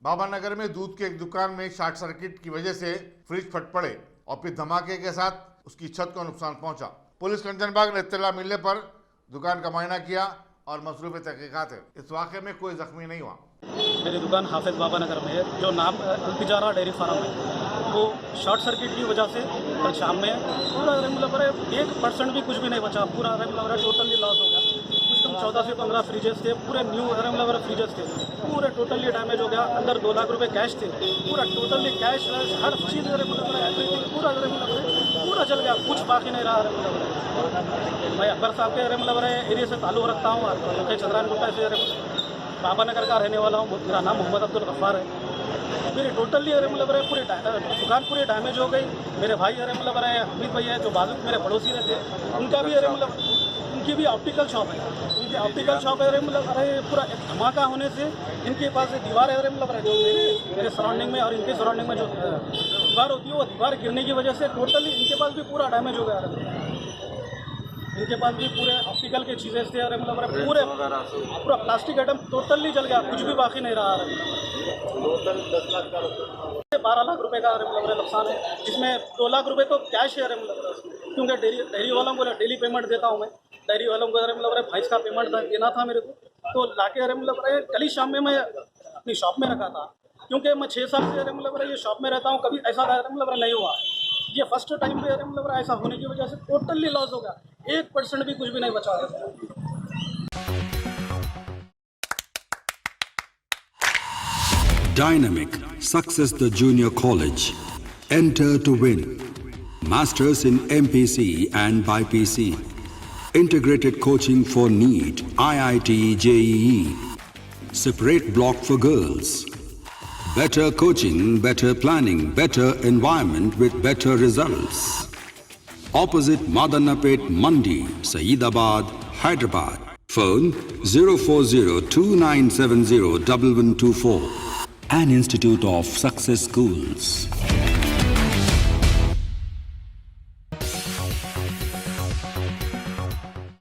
बाबानगर में दूध की एक दुकान में शॉर्ट सर्किट की वजह से फ्रिज फट पड़े और फिर धमाके के साथ उसकी छत को नुकसान पहुंचा। पुलिस कंचनबाग ने इत्तला मिलने पर दुकान का मुआयना किया और मसरूफ तहकीकात है। इस वाक़े में कोई जख्मी नहीं हुआ। मेरी दुकान हाफिज बाबानगर में है, जो नाम इल्तिजारा डेयरी फार्म है, वो शॉर्ट सर्किट की वजह से कल शाम में पूरा 1% भी कुछ भी नहीं बचा। पूरा टोटली लॉस हो गया। कुछ कम 14 से 15 फ्रिजेस थे, पूरे न्यू फ्रिजेस थे, पूरे टोटली डैमेज हो गया। अंदर 2 लाख रुपए कैश थे, पूरा टोटली कैश हर चीज़ एवरीथिंग पूरा चल गया, कुछ बाकी नहीं रहा। मैं अकबर साहब के एरिया से ताल्लुक़ रखता हूँ, चंद्रान गुप्ता से बाबानगर का रहने वाला हूँ। मेरा नाम मोहम्मद अब्दुल गफ्फार है। मेरी टोटली पूरी दुकान पूरी डैमेज हो गई। मेरे भाई हमीद भैया जो बाजू मेरे पड़ोसी रहते, उनका भी उनकी भी ऑप्टिकल शॉप है। उनकी ऑप्टिकल शॉप है पूरा धमाका होने से इनके पास दीवार है जो मेरे सराउंडिंग में और इनके सराउंडिंग में जो दीवार होती है, वो दीवार गिरने की वजह से टोटली इनके पास भी पूरा डैमेज हो गया। इनके पास भी पूरे ऑप्टिकल के चीज़ें थे पूरा प्लास्टिक आइटम टोटली जल गया, कुछ भी बाकी नहीं रहा। 12 लाख रुपए का नुकसान है, जिसमें 2 लाख रुपए तो कैश है क्योंकि डेयरी वालों को डेली पेमेंट देता हूँ मैं। डेयरी वालों को भैंस का पेमेंट देना था मेरे को, तो लाके कल ही शाम में मैं अपनी शॉप में रखा था, क्योंकि मैं 6 साल से ये शॉप में रहता हूँ। कभी ऐसा नहीं हुआ। ये फर्स्ट टाइम पे ऐसा होने की वजह से टोटली लॉस हो गया। 1% भी कुछ भी नहीं बचा। Dynamic Success the Junior College. Enter to win. Masters in MPC and BPC. Integrated coaching for NEET, IIT, JEE. Separate block for girls. Better coaching, better planning, better environment with better results. Opposite Madanapet Mandi, Saeedabad, Hyderabad. Phone 04029701124. An Institute of Success Schools.